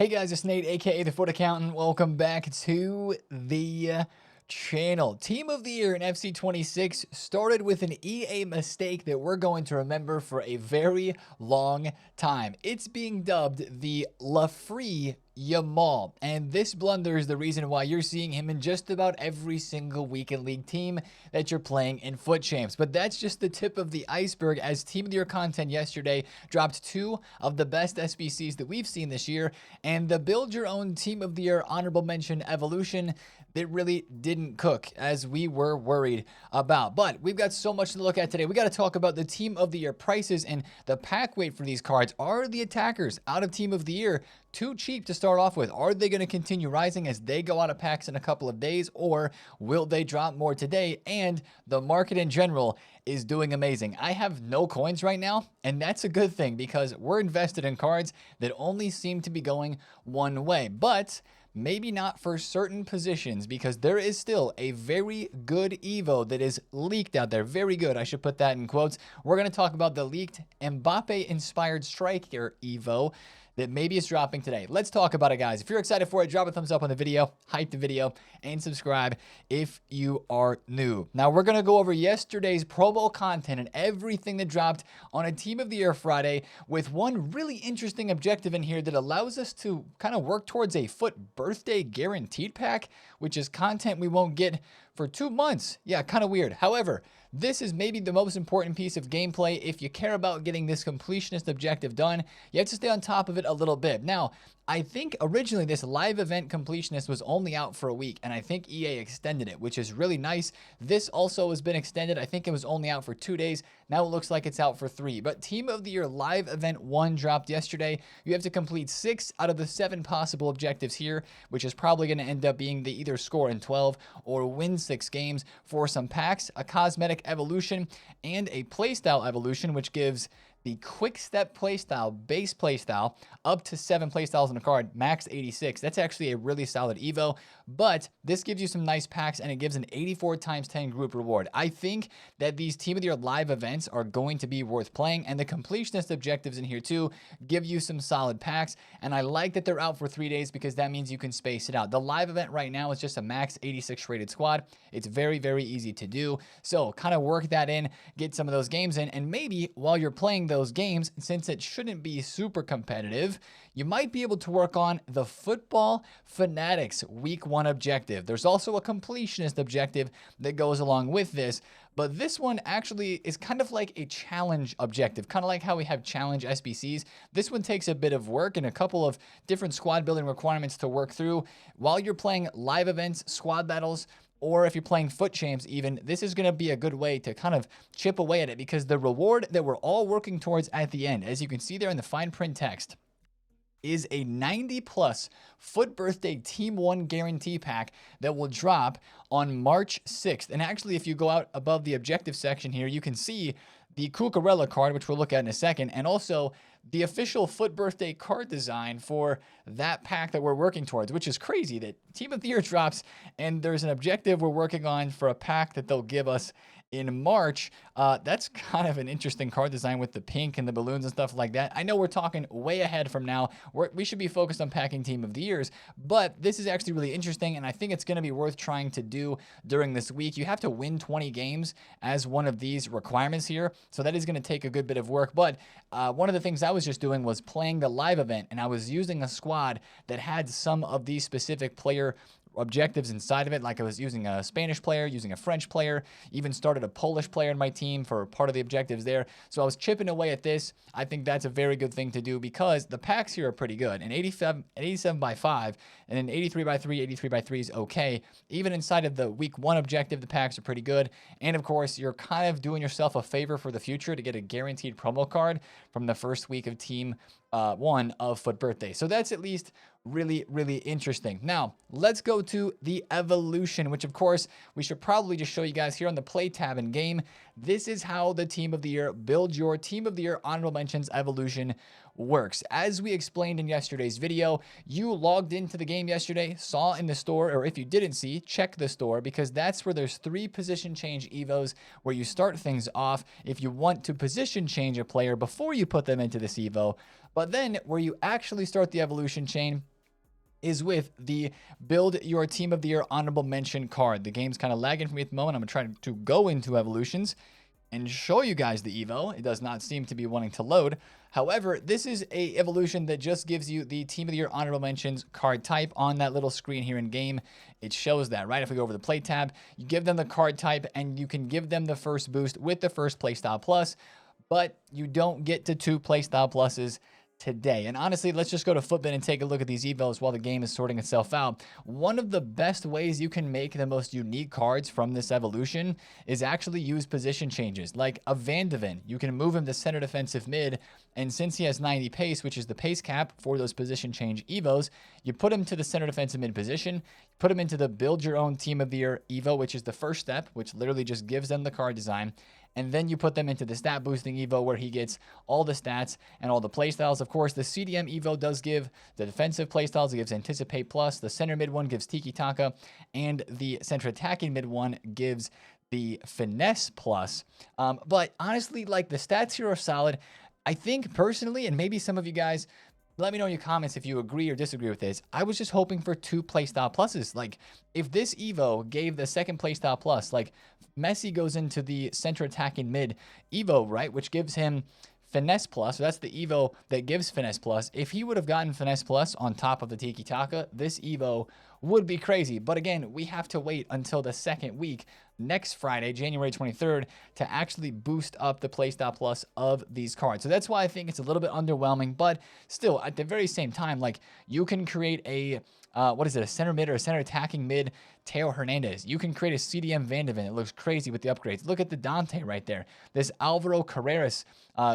Hey guys, it's Nate, aka TheFutAccountant. Welcome back to the channel. Team of the Year in FC26 started with an EA mistake that we're going to remember for a very long time. It's being dubbed the LaFREE Yamal, and this blunder is the reason why you're seeing him in just about every single weekend league team that you're playing in Foot Champs. But that's just the tip of the iceberg, as Team of the Year content yesterday dropped 2 of the best SBCs that we've seen this year, and the Build Your Own Team of the Year honorable mention evolution that really didn't cook as we were worried about. But we've got so much to look at today. We got to talk about the Team of the Year prices and the pack weight for these cards. Are the attackers out of Team of the Year too cheap to start off with? Are they going to continue rising as they go out of packs in a couple of days, or will they drop more today? And the market in general is doing amazing. I have no coins right now, and that's a good thing because we're invested in cards that only seem to be going one way. But maybe not for certain positions, because there is still a very good Evo that is leaked out there. Very good. I should put that in quotes. We're going to talk about the leaked Mbappe-inspired striker Evo that maybe is dropping today. Let's talk about it, guys. If you're excited for it, drop a thumbs up on the video, hype the video, and subscribe if you are new. Now, we're going to go over yesterday's promo content and everything that dropped on a Team of the Year Friday, with one really interesting objective in here that allows us to kind of work towards a Foot birthday guaranteed pack, which is content we won't get for 2 months. Yeah, kind of weird. However, this is maybe the most important piece of gameplay. If you care about getting this completionist objective done, you have to stay on top of it a little bit. Now, I think originally this live event completionist was only out for a week, and I think EA extended it, which is really nice. This also has been extended. I think it was only out for 2 days. Now it looks like it's out for 3. But Team of the Year Live Event 1 dropped yesterday. You have to complete 6 out of the 7 possible objectives here, which is probably going to end up being the either score in 12 or win 6 games for some packs, a cosmetic evolution, and a playstyle evolution, which gives the quick step playstyle, base playstyle, up to 7 playstyles in a card, max 86. That's actually a really solid Evo, but this gives you some nice packs, and it gives an 84 times 10 group reward. I think that these Team of the Year live events are going to be worth playing, and the completionist objectives in here too give you some solid packs, and I like that they're out for 3 days because that means you can space it out. The live event right now is just a max 86 rated squad. It's very, very easy to do, so kind of work that in, get some of those games in, and maybe while you're playing those games, since it shouldn't be super competitive, you might be able to work on the Football Fanatics Week 1 objective. There's also a completionist objective that goes along with this, but this one actually is kind of like a challenge objective, kind of like how we have challenge SBCs. This one takes a bit of work and a couple of different squad building requirements to work through. While you're playing live events, squad battles, or if you're playing Foot Champs even, this is going to be a good way to kind of chip away at it, because the reward that we're all working towards at the end, as you can see there in the fine print text, is a 90+ Foot Birthday Team 1 guarantee pack that will drop on March 6th. And actually, if you go out above the objective section here, you can see the Cucurella card, which we'll look at in a second, and also the official Foot Birthday card design for that pack that we're working towards, which is crazy that Team of the Year drops and there's an objective we're working on for a pack that they'll give us in March. That's kind of an interesting card design with the pink and the balloons and stuff like that. I know we're talking way ahead from now. We should be focused on packing Team of the Years, but this is actually really interesting, and I think it's going to be worth trying to do during this week. You have to win 20 games as one of these requirements here, so that is going to take a good bit of work. But one of the things I was just doing was playing the live event, and I was using a squad that had some of these specific player objectives inside of it. Like I was using a Spanish player, using a French player, even started a Polish player in my team for part of the objectives there. So I was chipping away at this. I think that's a very good thing to do because the packs here are pretty good. An 87 by 5 and an 83 by 3, 83 by 3 is okay. Even inside of the week 1 objective, the packs are pretty good. And of course, you're kind of doing yourself a favor for the future to get a guaranteed promo card from the first week of Team 1 of Foot Birthday. So that's at least really, really interesting. Now, let's go to the evolution, which of course we should probably just show you guys here on the play tab in game. This is how the Team of the Year, build your Team of the Year honorable mentions evolution works. As we explained in yesterday's video, you logged into the game yesterday, saw in the store, or if you didn't see, check the store, because that's where there's 3 position change evos where you start things off if you want to position change a player before you put them into this evo. But then where you actually start the evolution chain is with the Build Your Team of the Year Honorable Mention card. The game's kind of lagging for me at the moment. I'm going to try to go into evolutions and show you guys the Evo. It does not seem to be wanting to load. However, this is a evolution that just gives you the Team of the Year Honorable Mentions card type on that little screen here in game. It shows that, right? If we go over the play tab, you give them the card type and you can give them the first boost with the first playstyle plus, but you don't get to 2 playstyle pluses today. And honestly, let's just go to Footbin and take a look at these evos while the game is sorting itself out. One of the best ways you can make the most unique cards from this evolution is actually use position changes. Like a Van de Ven, you can move him to center defensive mid, and since he has 90 pace, which is the pace cap for those position change evos, you put him to the center defensive mid position, put him into the Build Your Own Team of the Year evo, which is the first step, which literally just gives them the card design. And then you put them into the stat boosting evo where he gets all the stats and all the playstyles. Of course, the CDM evo does give the defensive playstyles. It gives Anticipate Plus. The center mid one gives Tiki Taka. And the center attacking mid one gives the Finesse Plus. But honestly, like, the stats here are solid. I think personally, and maybe some of you guys, let me know in your comments if you agree or disagree with this. I was just hoping for 2 playstyle pluses. Like, if this Evo gave the second playstyle plus, like Messi goes into the center attacking mid Evo, right, which gives him Finesse Plus. So that's the Evo that gives Finesse Plus. If he would have gotten Finesse Plus on top of the Tiki Taka, this Evo would be crazy. But again, we have to wait until the second week, next Friday, January 23rd, to actually boost up the playstyle plus of these cards. So that's why I think it's a little bit underwhelming, but still, at the very same time, like, you can create a a center mid or a center attacking mid Teo Hernandez. You can create a CDM Van de Ven. It looks crazy with the upgrades. Look at the Dante right there. This Alvaro Carreras,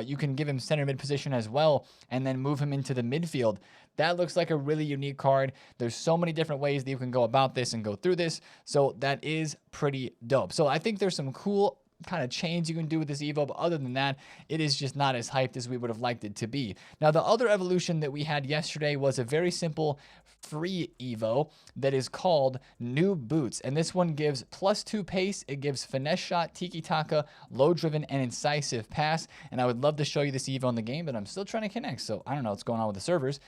you can give him center mid position as well and then move him into the midfield. That looks like a really unique card. There's so many different ways that you can go about this and go through this. So that is pretty dope. So I think there's some cool kind of chains you can do with this evo, but other than that, it is just not as hyped as we would have liked it to be. Now, the other evolution that we had yesterday was a very simple free evo that is called New Boots, and this one gives +2 pace. It gives finesse shot, tiki taka, low driven, and incisive pass. And I would love to show you this evo in the game, but I'm still trying to connect, so I don't know what's going on with the servers.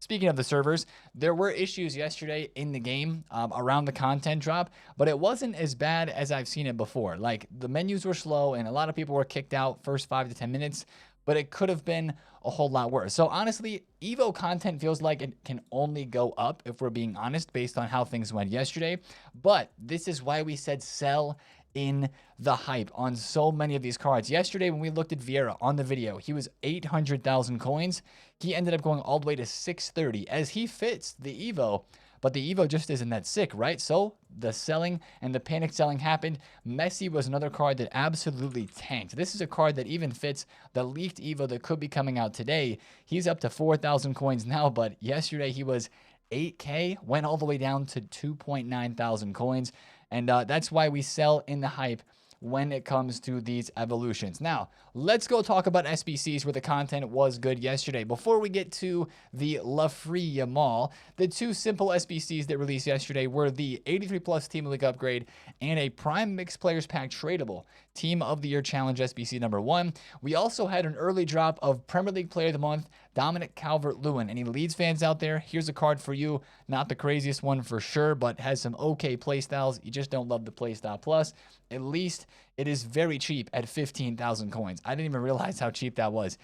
Speaking of the servers, there were issues yesterday in the game around the content drop, but it wasn't as bad as I've seen it before. Like, the menus were slow and a lot of people were kicked out first 5 to 10 minutes, but it could have been a whole lot worse. So honestly, Evo content feels like it can only go up, if we're being honest, based on how things went yesterday. But this is why we said sell in the hype on so many of these cards. Yesterday, when we looked at Vieira on the video, he was 800,000 coins. He ended up going all the way to 630 as he fits the Evo, but the Evo just isn't that sick, right? So the selling and the panic selling happened. Messi was another card that absolutely tanked. This is a card that even fits the leaked Evo that could be coming out today. He's up to 4,000 coins now, but yesterday he was 8K, went all the way down to 2.9 thousand coins. And that's why we sell in the hype when it comes to these evolutions. Now, let's go talk about SBCs where the content was good yesterday. Before we get to the LaFREE Yamal, the 2 simple SBCs that released yesterday were the 83 plus Team League upgrade and a Prime Mixed Players Pack tradable Team of the Year Challenge SBC number 1. We also had an early drop of Premier League Player of the Month, Dominic Calvert-Lewin. Any Leeds fans out there, here's a card for you. Not the craziest one for sure, but has some okay playstyles. You just don't love the playstyle plus. At least it is very cheap at 15,000 coins. I didn't even realize how cheap that was.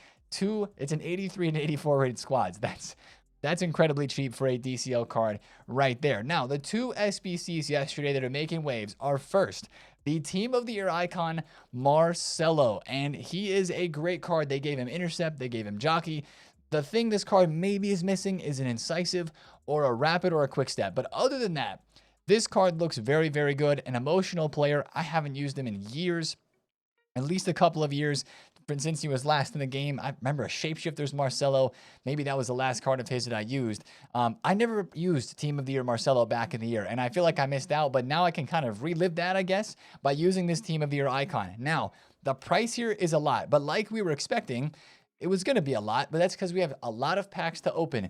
It's an 83 and 84 rated squads. That's incredibly cheap for a DCL card right there. Now, the 2 SBCs yesterday that are making waves are, first, the Team of the Year icon, Marcelo. And he is a great card. They gave him Intercept. They gave him Jockey. The thing this card maybe is missing is an Incisive or a Rapid or a Quick Step. But other than that, this card looks very, very good. An emotional player. I haven't used him in years, at least a couple of years, since he was last in the game. I remember a Shapeshifter's Marcelo. Maybe that was the last card of his that I used. I never used Team of the Year Marcelo back in the year, and I feel like I missed out, but now I can kind of relive that, I guess, by using this Team of the Year icon. Now, the price here is a lot, but like we were expecting, it was going to be a lot, but that's because we have a lot of packs to open.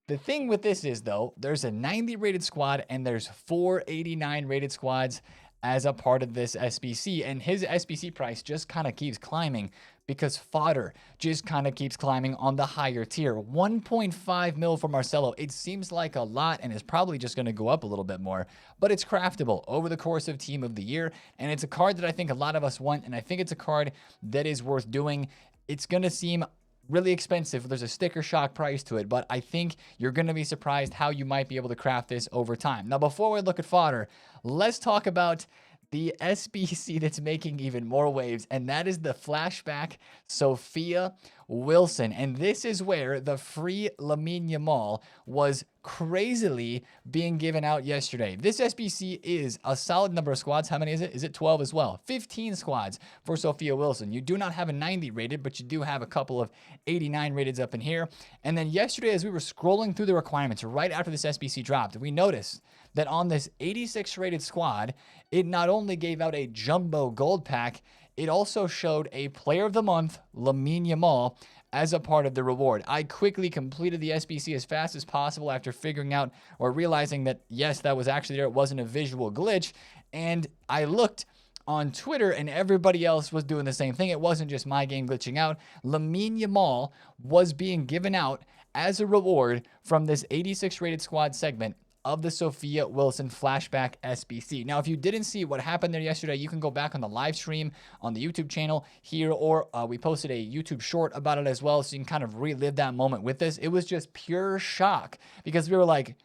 The thing with this is, though, there's a 90 rated squad and there's 489 rated squads. as a part of this SBC, and his SBC price just kind of keeps climbing because Fodder just kind of keeps climbing on the higher tier. 1.5 mil for Marcelo. It seems like a lot and is probably just going to go up a little bit more, but it's craftable over the course of Team of the Year, and it's a card that I think a lot of us want, and I think it's a card that is worth doing. It's going to seem really expensive. There's a sticker shock price to it, but I think you're going to be surprised how you might be able to craft this over time. Now, before we look at Fodder, let's talk about the SBC that's making even more waves, and that is the flashback Sophia Wilson. And this is where the free Lamine Yamal was crazily being given out yesterday. This SBC is a solid number of squads. How many is it? Is it 12 as well? 15 squads for Sophia Wilson. You do not have a 90 rated, but you do have a couple of 89 rated up in here. And then yesterday, as we were scrolling through the requirements right after this SBC dropped, we noticed that on this 86 rated squad, it not only gave out a jumbo gold pack, it also showed a player of the month, Lamine Yamal, as a part of the reward. I quickly completed the SBC as fast as possible after figuring out or realizing that, yes, that was actually there. It wasn't a visual glitch. And I looked on Twitter and everybody else was doing the same thing. It wasn't just my game glitching out. Lamine Yamal was being given out as a reward from this 86 rated squad segment of the Sophia Wilson flashback SBC. Now, if you didn't see what happened there yesterday, you can go back on the live stream on the YouTube channel here, or we posted a YouTube short about it as well, so you can kind of relive that moment with this. It was just pure shock because we were like,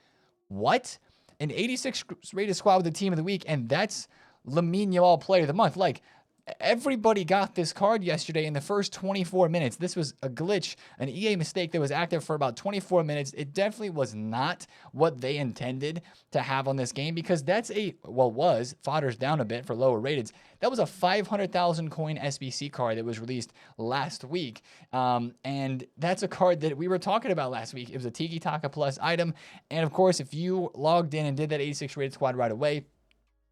what? An 86 rated squad with the team of the week, and that's Lamine Yamal player of the month. Like, everybody got this card yesterday in the first 24 minutes. This was a glitch, an EA mistake that was active for about 24 minutes. It definitely was not what they intended to have on this game, because that's Fodder's down a bit for lower rateds. That was a 500,000 coin SBC card that was released last week. And that's a card that we were talking about last week. It was a Tiki Taka Plus item. And of course, if you logged in and did that 86 rated squad right away,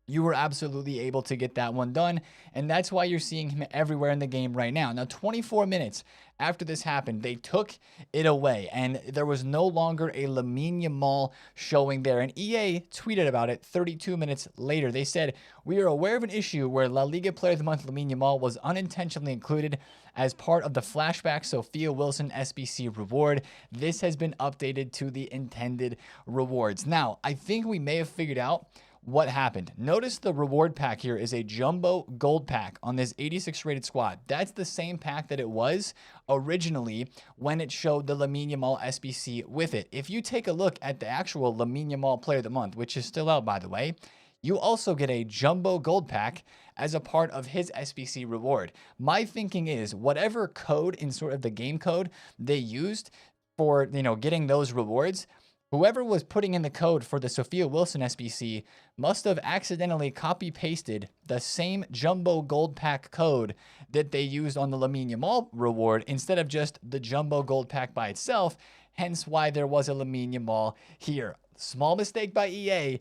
you were absolutely able to get that one done, and that's why you're seeing him everywhere in the game right now. Now, 24 minutes after this happened, they took it away, and there was no longer a Lamine Yamal showing there, and EA tweeted about it 32 minutes later. They said, "We are aware of an issue where La Liga Player of the Month Lamine Yamal was unintentionally included as part of the flashback Sophia Wilson SBC reward. This has been updated to the intended rewards." Now, I think we may have figured out what happened. Notice the reward pack here is a jumbo gold pack on this 86 rated squad. That's the same pack that it was originally when it showed the Lamine Yamal SBC with it. If you take a look at the actual Lamine Yamal Player of the Month, which is still out, by the way, you also get a jumbo gold pack as a part of his SBC reward. My thinking is whatever code in sort of the game code they used for, getting those rewards, whoever was putting in the code for the Sophia Wilson SBC must have accidentally copy-pasted the same jumbo gold pack code that they used on the Lamine Yamal reward instead of just the jumbo gold pack by itself, hence why there was a Lamine Yamal here. Small mistake by EA,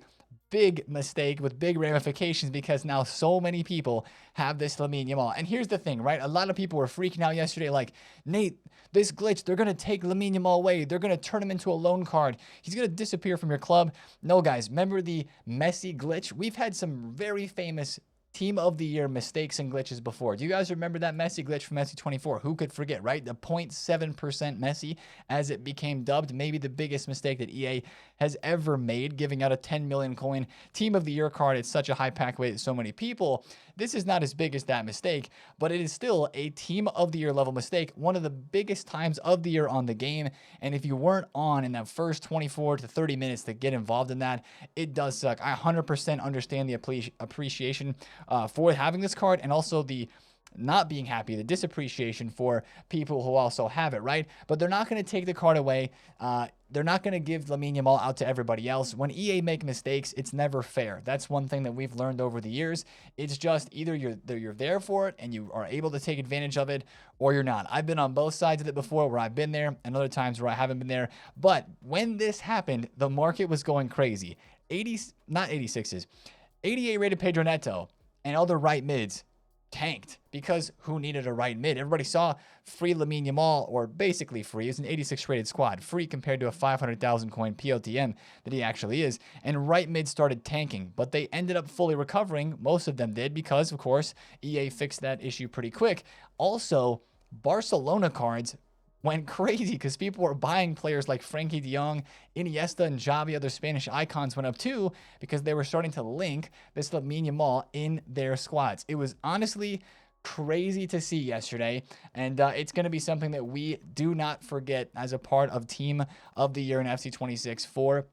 big mistake with big ramifications, because now so many people have this Lamine Yamal. And here's the thing, right? A lot of people were freaking out yesterday like, Nate, this glitch, they're going to take Lamine Yamal away. They're going to turn him into a loan card. He's going to disappear from your club. No, guys, remember the Messi glitch? We've had some very famous Team of the Year mistakes and glitches before. Do you guys remember that Messi glitch from Messi 24? Who could forget, right? The 0.7% Messi, as it became dubbed, maybe the biggest mistake that EA has ever made, giving out a 10 million coin Team of the Year card. It's such a high pack weight to so many people. This is not as big as that mistake, but it is still a Team of the Year level mistake, one of the biggest times of the year on the game. And if you weren't on in that first 24 to 30 minutes to get involved in that, it does suck. I 100% understand the appreciation for having this card, and also the not being happy, the disappreciation for people who also have it, right? But they're not going to take the card away. They're not going to give Lamine Yamal out to everybody else. When EA make mistakes, it's never fair. That's one thing that we've learned over the years. It's just either you're there for it and you are able to take advantage of it, or you're not. I've been on both sides of it before, where I've been there, and other times where I haven't been there. But when this happened, the market was going crazy. 88 rated Pedro Neto and other right mids tanked because who needed a right mid? Everybody saw free Yamal, or basically free. It's an 86 rated squad, free compared to a 500,000 coin POTM that he actually is. And right mid started tanking, but they ended up fully recovering. Most of them did because, of course, EA fixed that issue pretty quick. Also, Barcelona cards went crazy because people were buying players like Frankie de Jong, Iniesta, and Xavi. Other Spanish icons went up too because they were starting to link this Lamine Yamal in their squads. It was honestly crazy to see yesterday, and it's going to be something that we do not forget as a part of Team of the Year in FC 26 for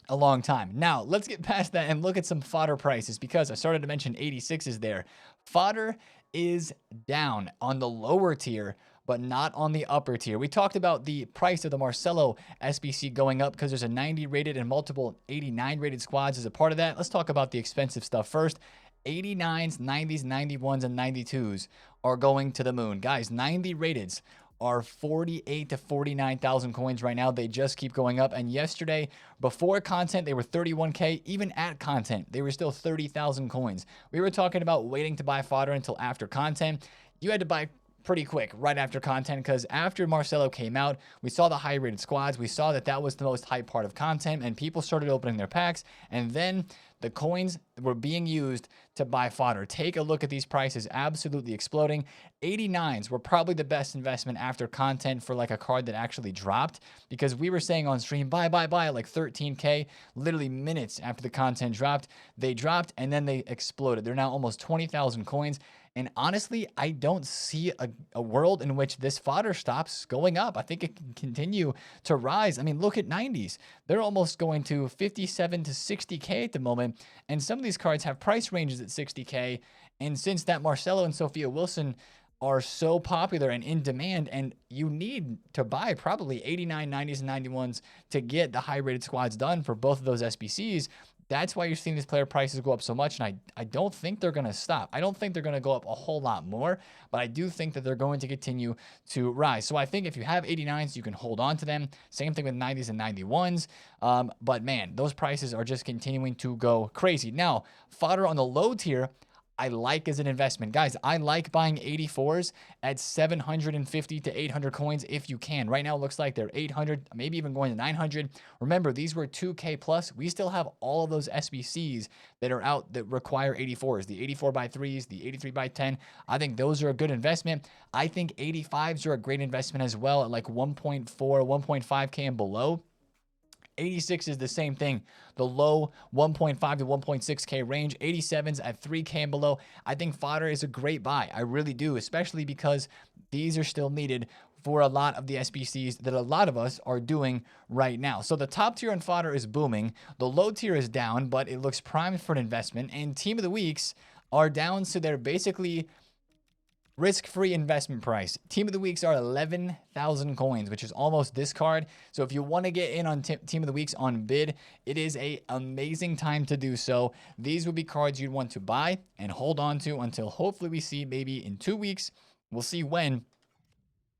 a long time. Now, let's get past that and look at some fodder prices because I started to mention 86s there. Fodder is down on the lower tier, but not on the upper tier. We talked about the price of the Marcelo SBC going up because there's a 90 rated and multiple 89 rated squads as a part of that. Let's talk about the expensive stuff first. 89s, 90s, 91s, and 92s are going to the moon. Guys, 90 rateds are 48 to 49,000 coins right now. They just keep going up. And yesterday, before content, they were 31K. Even at content, they were still 30,000 coins. We were talking about waiting to buy fodder until after content. You had to buy pretty quick right after content because after Marcelo came out, we saw the high rated squads. We saw that that was the most hype part of content, and people started opening their packs, and then the coins were being used to buy fodder. Take a look at these prices, absolutely exploding. 89s were probably the best investment after content for like a card that actually dropped, because we were saying on stream, buy at like 13K, literally minutes after the content dropped. They dropped and then they exploded. They're now almost 20,000 coins. And honestly, I don't see a world in which this fodder stops going up. I think it can continue to rise. I mean, look at 90s. They're almost going to 57 to 60K at the moment. And some of these cards have price ranges at 60K. And since that Marcelo and Sophia Wilson are so popular and in demand, and you need to buy probably 89, 90s, and 91s to get the high-rated squads done for both of those SBCs, that's why you're seeing these player prices go up so much, and I don't think they're going to stop. I don't think they're going to go up a whole lot more, but I do think that they're going to continue to rise. So I think if you have 89s, you can hold on to them. Same thing with 90s and 91s. But man, those prices are just continuing to go crazy. Now, fodder on the low tier, I like as an investment. Guys, I like buying 84s at 750 to 800 coins if you can. Right now, it looks like they're 800, maybe even going to 900. Remember, these were 2K plus. We still have all of those SBCs that are out that require 84s, the 84 by 3s, the 83 by 10. I think those are a good investment. I think 85s are a great investment as well at like 1.4, 1.5K and below. 86 is the same thing, the low 1.5 to 1.6K range. 87s at 3K and below. I think fodder is a great buy. I really do, especially because these are still needed for a lot of the SBCs that a lot of us are doing right now. So the top tier in fodder is booming. The low tier is down, but it looks primed for an investment. And team of the weeks are down, so they're basically risk-free investment price. Team of the weeks are 11,000 coins, which is almost this card. So if you want to get in on team of the weeks on bid, it is an amazing time to do so. These would be cards you'd want to buy and hold on to until hopefully we see maybe in 2 weeks. We'll see when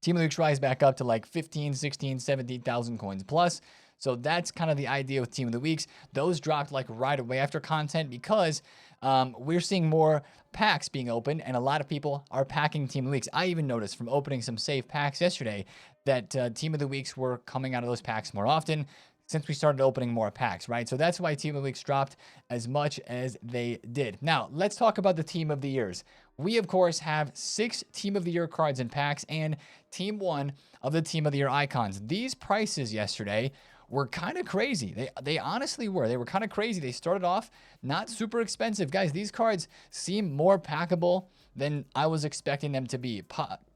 team of the weeks rise back up to like 15, 16, 17,000 coins plus. So that's kind of the idea with team of the weeks. Those dropped like right away after content because we're seeing more packs being opened, and a lot of people are packing team of the weeks. I even noticed from opening some safe packs yesterday that team of the weeks were coming out of those packs more often since we started opening more packs, right? So that's why team of the weeks dropped as much as they did. Now, let's talk about the team of the years. We, of course, have 6 team of the year cards in packs and team 1 of the team of the year icons. These prices yesterday were kind of crazy. They honestly were. They were kind of crazy. They started off not super expensive. Guys, these cards seem more packable than I was expecting them to be.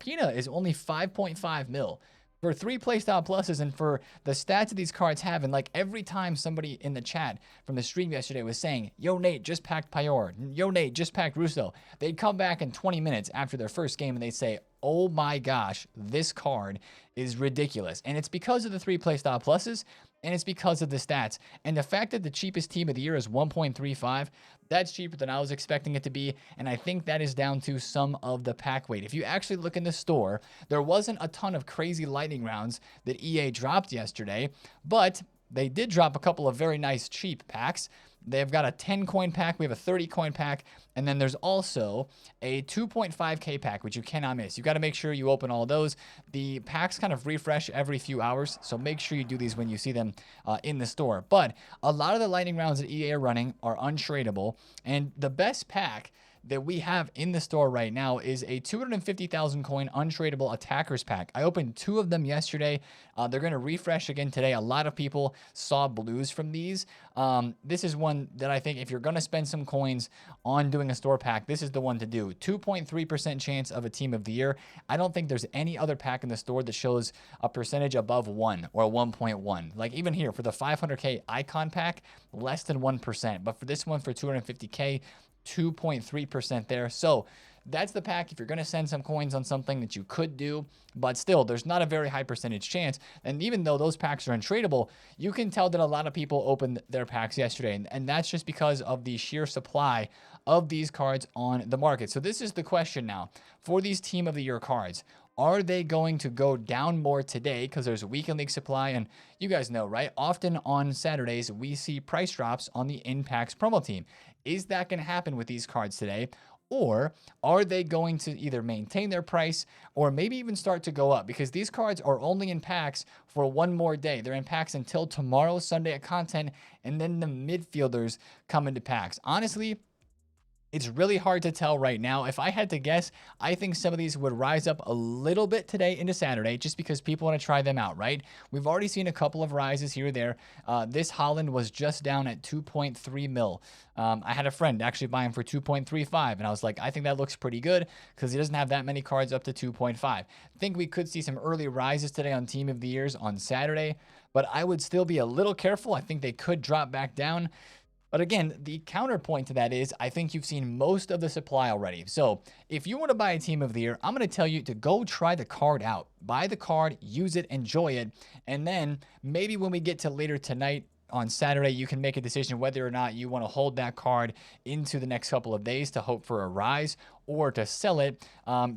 Pina is only 5.5 mil. For 3 playstyle pluses and for the stats that these cards have, and like every time somebody in the chat from the stream yesterday was saying, yo, Nate, just packed Payor. Yo, Nate, just packed Russo. They'd come back in 20 minutes after their first game and they'd say, oh my gosh, this card is ridiculous. And it's because of the 3 playstyle pluses, and it's because of the stats. And the fact that the cheapest team of the year is 1.35, that's cheaper than I was expecting it to be. And I think that is down to some of the pack weight. If you actually look in the store, there wasn't a ton of crazy lightning rounds that EA dropped yesterday, but they did drop a couple of very nice cheap packs. They've got a 10 coin pack. We have a 30 coin pack. And then there's also a 2.5K pack, which you cannot miss. You got to make sure you open all those. The packs kind of refresh every few hours, so make sure you do these when you see them in the store. But a lot of the lightning rounds that EA are running are untradeable, and the best pack that we have in the store right now is a 250,000 coin untradeable attackers pack. I opened 2 of them yesterday. They're going to refresh again today. A lot of people saw blues from these. This is one that I think if you're going to spend some coins on doing a store pack, this is the one to do. 2.3% chance of a team of the year. I don't think there's any other pack in the store that shows a percentage above 1 or 1.1. Like even here for the 500K icon pack, less than 1%. But for this one for 250K, 2.3% there. So that's the pack if you're going to send some coins on something that you could do, but still there's not a very high percentage chance. And even though those packs are untradeable, you can tell that a lot of people opened their packs yesterday, and that's just because of the sheer supply of these cards on the market. So this is the question now for these team of the year cards. Are they going to go down more today because there's a weekend league supply? And you guys know, right? Often on Saturdays, we see price drops on the Impacts promo team. Is that going to happen with these cards today? Or are they going to either maintain their price or maybe even start to go up? Because these cards are only in packs for one more day. They're in packs until tomorrow, Sunday at content, and then the midfielders come into packs. Honestly, it's really hard to tell right now. If I had to guess, I think some of these would rise up a little bit today into Saturday just because people want to try them out, right? We've already seen a couple of rises here or there. This Holland was just down at 2.3 mil. I had a friend actually buy him for 2.35, and I was like, I think that looks pretty good because he doesn't have that many cards up to 2.5. I think we could see some early rises today on Team of the Years on Saturday, but I would still be a little careful. I think they could drop back down. But again, the counterpoint to that is I think you've seen most of the supply already. So if you want to buy a team of the year, I'm going to tell you to go try the card out. Buy the card, use it, enjoy it. And then maybe when we get to later tonight on Saturday, you can make a decision whether or not you want to hold that card into the next couple of days to hope for a rise or to sell it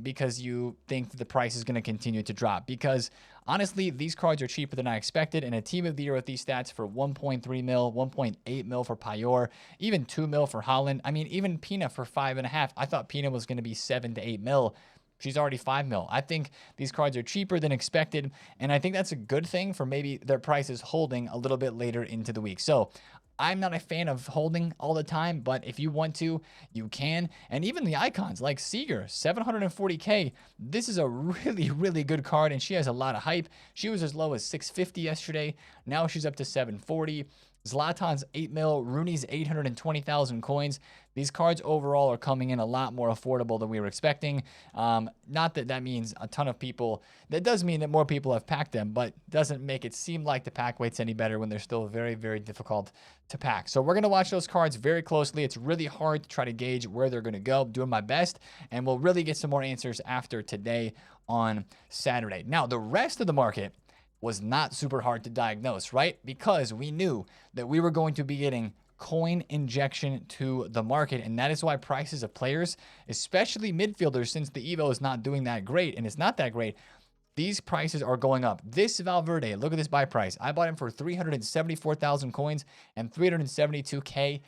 because you think that the price is going to continue to drop. Because honestly, these cards are cheaper than I expected, and a team of the year with these stats for 1.3 mil, 1.8 mil for Payor, even 2 mil for Holland. I mean, even Pina for 5.5. I thought Pina was going to be 7 to 8 mil. She's already 5 mil. I think these cards are cheaper than expected, and I think that's a good thing for maybe their prices holding a little bit later into the week. So I'm not a fan of holding all the time, but if you want to, you can. And even the icons like Seager, 740K. This is a really, really good card, and she has a lot of hype. She was as low as 650 yesterday. Now she's up to 740. Zlatan's 8 mil, Rooney's 820,000 coins. These cards overall are coming in a lot more affordable than we were expecting. Not that that means a ton of people. That does mean that more people have packed them, but doesn't make it seem like the pack weights any better when they're still very, very difficult to pack. So we're going to watch those cards very closely. It's really hard to try to gauge where they're going to go. I'm doing my best, and we'll really get some more answers after today on Saturday. Now, the rest of the market was not super hard to diagnose, right? Because we knew that we were going to be getting coin injection to the market, and that is why prices of players, especially midfielders, since the Evo is not doing that great, and it's not that great, these prices are going up. This Valverde, look at this buy price. I bought him for 374,000 coins and 372K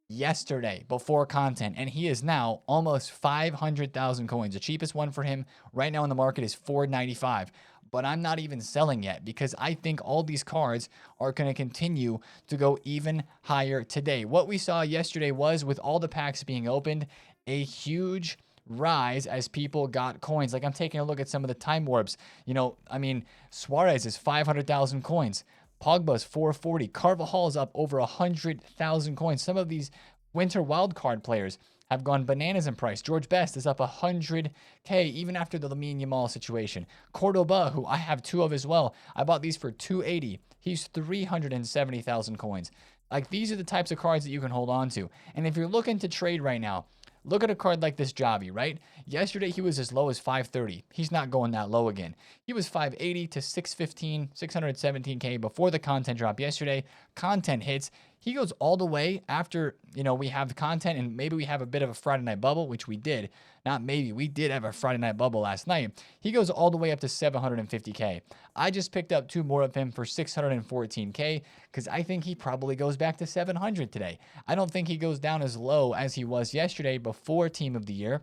yesterday before content, and he is now almost 500,000 coins. The cheapest one for him right now in the market is 495. But I'm not even selling yet because I think all these cards are going to continue to go even higher today. What we saw yesterday was, with all the packs being opened, a huge rise as people got coins. Like, I'm taking a look at some of the time warps. You know, I mean, Suarez is 500,000 coins. Pogba's 440. Carvajal's up over 100,000 coins. Some of these winter wildcard players have gone bananas in price. George Best is up 100K even after the Lamine Yamal situation. Cordoba, who I have 2 of as well, I bought these for 280. He's 370,000 coins. Like, these are the types of cards that you can hold on to. And if you're looking to trade right now, look at a card like this Javi, right? Yesterday, he was as low as 530. He's not going that low again. He was 580 to 615, 617K before the content drop yesterday. Content hits. he goes all the way after, we have the content and maybe we have a bit of a Friday night bubble, which we did. Not maybe, we did have a Friday night bubble last night. He goes all the way up to 750K. I just picked up 2 more of him for 614K because I think he probably goes back to 700 today. I don't think he goes down as low as he was yesterday before Team of the Year,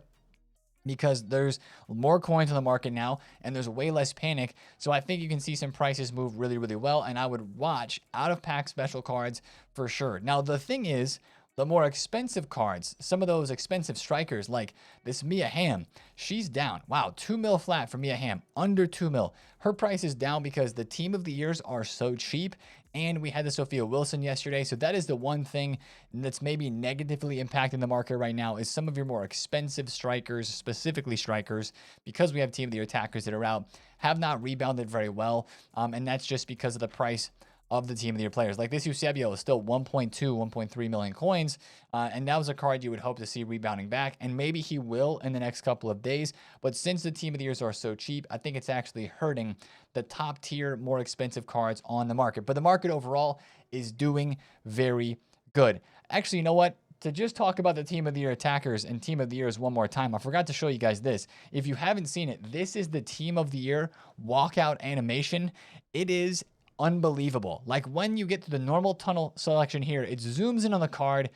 because there's more coins on the market now and there's way less panic. So I think you can see some prices move really, really well. And I would watch out of pack special cards for sure. Now, the thing is, the more expensive cards, some of those expensive strikers like this Mia Hamm, she's down. Wow, 2 mil flat for Mia Hamm, under 2 mil. Her price is down because the Team of the Years are so cheap. And we had the Sophia Wilson yesterday. So that is the one thing that's maybe negatively impacting the market right now, is some of your more expensive strikers, specifically strikers, because we have Team of the Year attackers that are out, have not rebounded very well. And that's just because of the price of the Team of the Year players. Like this Eusebio is still 1.2, 1.3 million coins. And that was a card you would hope to see rebounding back. And maybe he will in the next couple of days. But since the Team of the Years are so cheap, I think it's actually hurting the top tier, more expensive cards on the market. But the market overall is doing very good. Actually, you know what? To just talk about the Team of the Year attackers and Team of the Years one more time, I forgot to show you guys this. If you haven't seen it, this is the Team of the Year walkout animation. It is unbelievable. Like when you get to the normal tunnel selection here, it zooms in on the card,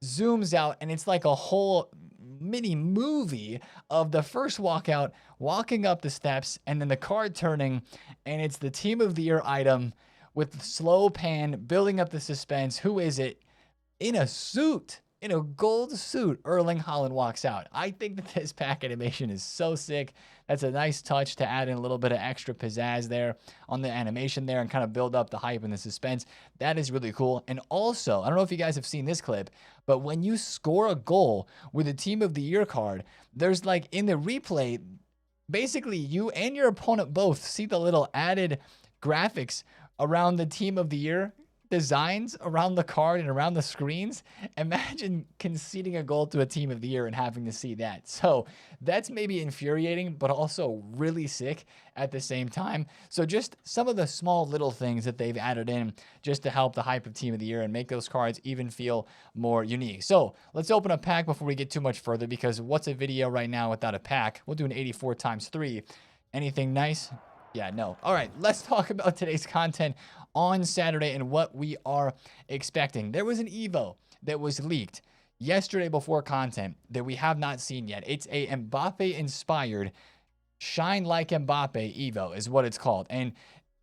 zooms out, and it's like a whole mini movie of the first walkout, walking up the steps, and then the card turning, and it's the Team of the Year item with the slow pan, building up the suspense. Who is it? In a suit, in a gold suit, Erling Haaland walks out. I think that this pack animation is so sick. That's a nice touch to add in a little bit of extra pizzazz there on the animation there and kind of build up the hype and the suspense. That is really cool. And also, I don't know if you guys have seen this clip, but when you score a goal with a Team of the Year card, there's like in the replay, basically you and your opponent both see the little added graphics around the Team of the Year designs around the card and around the screens. Imagine conceding a goal to a Team of the Year and having to see that. So that's maybe infuriating, but also really sick at the same time. So just some of the small little things that they've added in just to help the hype of Team of the Year and make those cards even feel more unique. So let's open a pack before we get too much further, because what's a video right now without a pack? We'll do an 84 times 3. Anything nice? Yeah, no. All right, let's talk about today's content on Saturday and what we are expecting. There was an Evo that was leaked yesterday before content that we have not seen yet. It's a Mbappe-inspired Shine Like Mbappe Evo is what it's called. And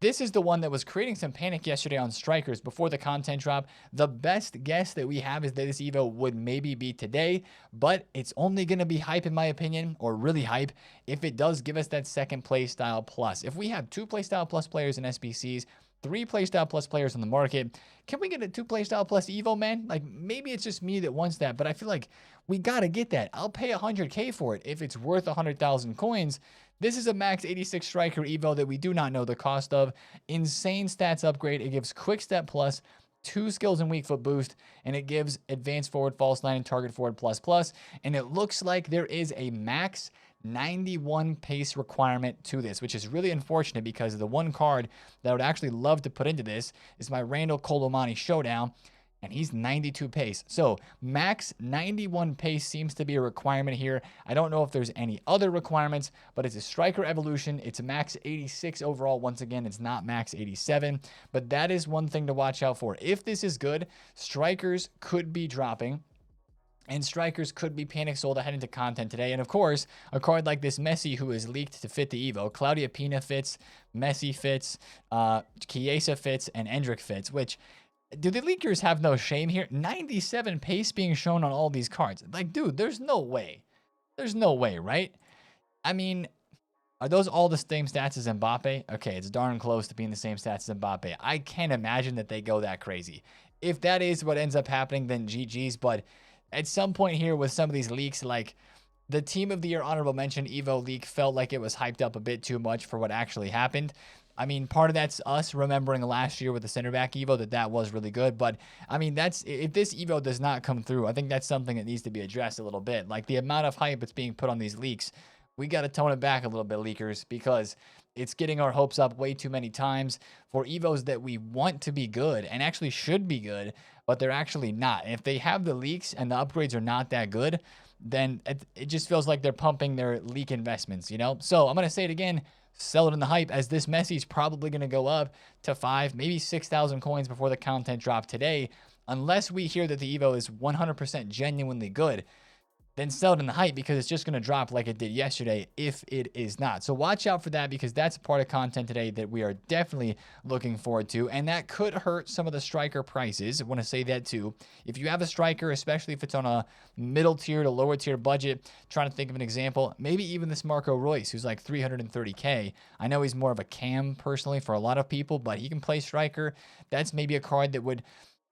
this is the one that was creating some panic yesterday on strikers before the content drop. The best guess that we have is that this Evo would maybe be today, but it's only going to be hype in my opinion, or really hype, if it does give us that second playstyle plus. If we have 2 playstyle plus players in SBCs, 3 playstyle plus players on the market, can we get a 2 playstyle plus Evo, man? Like maybe it's just me that wants that, but I feel like we got to get that. I'll pay 100K for it if it's worth 100,000 coins. This is a max 86 striker Evo that we do not know the cost of. Insane stats upgrade. It gives quick step plus, 2 skills and weak foot boost, and it gives advanced forward, false line, and target forward plus plus. And it looks like there is a max 91 pace requirement to this, which is really unfortunate because the one card that I would actually love to put into this is my Randall Colomani Showdown, and he's 92 pace. So max 91 pace seems to be a requirement here. I don't know if there's any other requirements, but it's a striker evolution. It's a max 86 overall. Once again, it's not max 87, but that is one thing to watch out for. If this is good, strikers could be dropping, and strikers could be panic sold ahead into content today. And of course, a card like this Messi, who is leaked to fit the Evo. Claudia Pina fits, Messi fits, Chiesa fits, and Endrick fits, which, do the leakers have no shame here? 97 pace being shown on all these cards. Like, dude, there's no way. There's no way, right? I mean, are those all the same stats as Mbappe? Okay, it's darn close to being the same stats as Mbappe. I can't imagine that they go that crazy. If that is what ends up happening, then GG's. But at some point here with some of these leaks, like the Team of the Year honorable mention Evo leak felt like it was hyped up a bit too much for what actually happened. I mean, part of that's us remembering last year with the center back Evo that was really good. But I mean, if this Evo does not come through, I think that's something that needs to be addressed a little bit. Like the amount of hype that's being put on these leaks we got to tone it back a little bit, leakers, because it's getting our hopes up way too many times for Evos that we want to be good and actually should be good, but they're actually not. And if they have the leaks and the upgrades are not that good, then it just feels like they're pumping their leak investments, you know? So I'm going to say it again, sell it in the hype, as this Messi's probably going to go up to 5, maybe 6,000 coins before the content drop today, unless we hear that the Evo is 100% genuinely good. Then sell it in the hype, because it's just going to drop like it did yesterday if it is not. So watch out for that, because that's a part of content today that we are definitely looking forward to, and that could hurt some of the striker prices. I want to say that too. If you have a striker, especially if it's on a middle tier to lower tier budget, trying to think of an example, maybe even this Marco Royce, who's like 330k. I know he's more of a cam personally for a lot of people, but he can play striker. That's maybe a card that would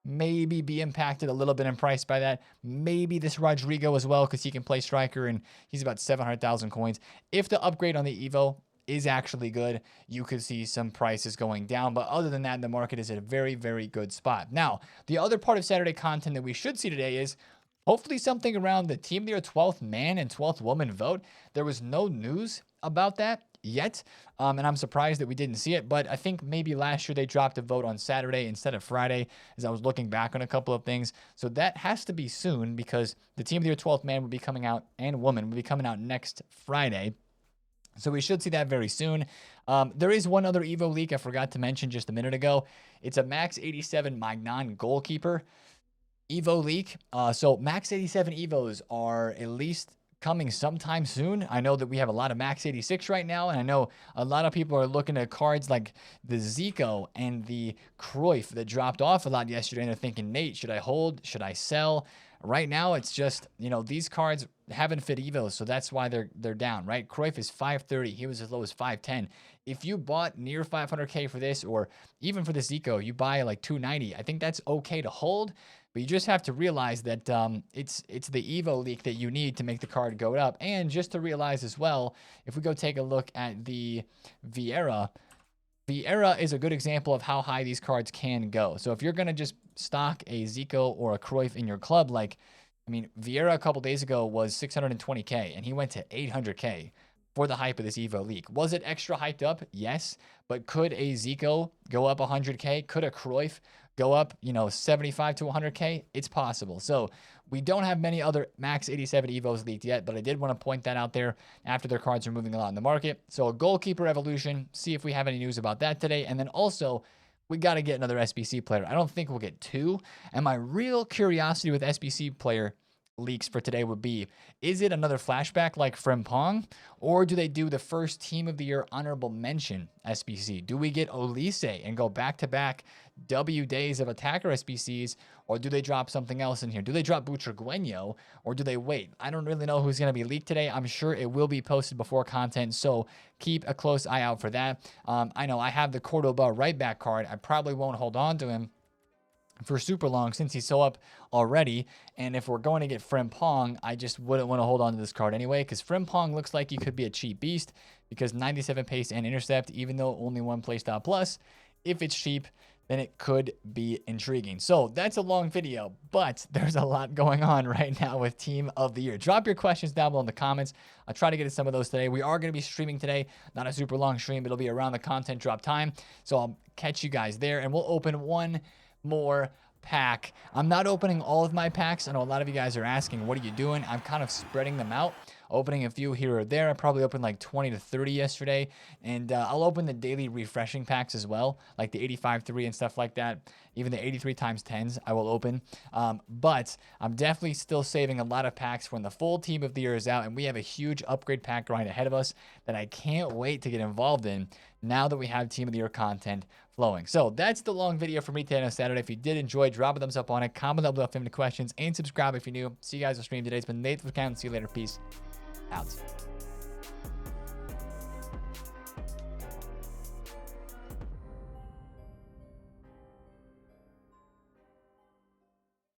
maybe be impacted a little bit in price by that. Maybe this Rodrigo as well, because he can play striker and he's about 700,000 coins. If the upgrade on the Evo is actually good, you could see some prices going down. But other than that, the market is at a very, very good spot. Now, the other part of Saturday content that we should see today is hopefully something around the Team of the Year 12th man and 12th woman vote. There was no news about that yet, and I'm surprised that we didn't see it, but I think maybe last year they dropped a vote on Saturday instead of Friday, as I was looking back on a couple of things. So that has to be soon, because the Team of the Year 12th man will be coming out, and woman will be coming out next Friday. So we should see that very soon. There is one other Evo leak I forgot to mention just a minute ago. It's a Max 87 Magnan goalkeeper Evo leak. So Max 87 Evos are at least coming sometime soon. I know that we have a lot of Max 86 right now, and I know a lot of people are looking at cards like the Zico and the Cruyff that dropped off a lot yesterday, and they're thinking, Nate, should I hold? Should I sell? Right now, it's just, you know, these cards haven't fit Evos, so that's why they're down, right? Cruyff is 530. He was as low as 510. If you bought near 500K for this, or even for the Zico, you buy like 290, I think that's okay to hold. But you just have to realize that it's the Evo leak that you need to make the card go up. And just to realize as well, if we go take a look at the Vieira is a good example of how high these cards can go. So if you're going to just stock a Zico or a Cruyff in your club, like, I mean, Vieira a couple days ago was 620K, and he went to 800K for the hype of this Evo leak. Was it extra hyped up? Yes. But could a Zico go up 100K? Could a Cruyff go up, 75 to 100K? It's possible. So we don't have many other Max 87 Evos leaked yet, but I did want to point that out there after their cards are moving a lot in the market. So a goalkeeper evolution, see if we have any news about that today. And then also, we got to get another SBC player. I don't think we'll get 2. And my real curiosity with SBC player leaks for today would be, is it another flashback like Frimpong, or do they do the first Team of the Year honorable mention SBC? Do we get Olise and go back-to-back W days of attacker SBCs, or do they drop something else in here? Do they drop Butragueño, or do they wait? I don't really know who's going to be leaked today. I'm sure it will be posted before content, so keep a close eye out for that. I know I have the Cordoba right back card. I probably won't hold on to him for super long since he's so up already. And if we're going to get Frimpong, I just wouldn't want to hold on to this card anyway, because Frimpong looks like he could be a cheap beast, because 97 pace and intercept, even though only one playstyle plus, if it's cheap, then it could be intriguing. So that's a long video, but there's a lot going on right now with Team of the Year. Drop your questions down below in the comments. I'll try to get to some of those today. We are going to be streaming today, not a super long stream, but it'll be around the content drop time. So I'll catch you guys there, and we'll open one more pack. I'm not opening all of my packs. I know a lot of you guys are asking, what are you doing? I'm kind of spreading them out, opening a few here or there. I probably opened like 20 to 30 yesterday, and I'll open the daily refreshing packs as well, like the 85-3 and stuff like that. Even the 83 times 10s I will open, but I'm definitely still saving a lot of packs when the full Team of the Year is out, and we have a huge upgrade pack grind ahead of us that I can't wait to get involved in now that we have Team of the Year content flowing. So that's the long video from me today on Saturday. If you did enjoy, drop a thumbs up on it, comment down below if you have any questions, and subscribe if you're new. See you guys on stream today. It's been TheFutAccountant. See you later. Peace out.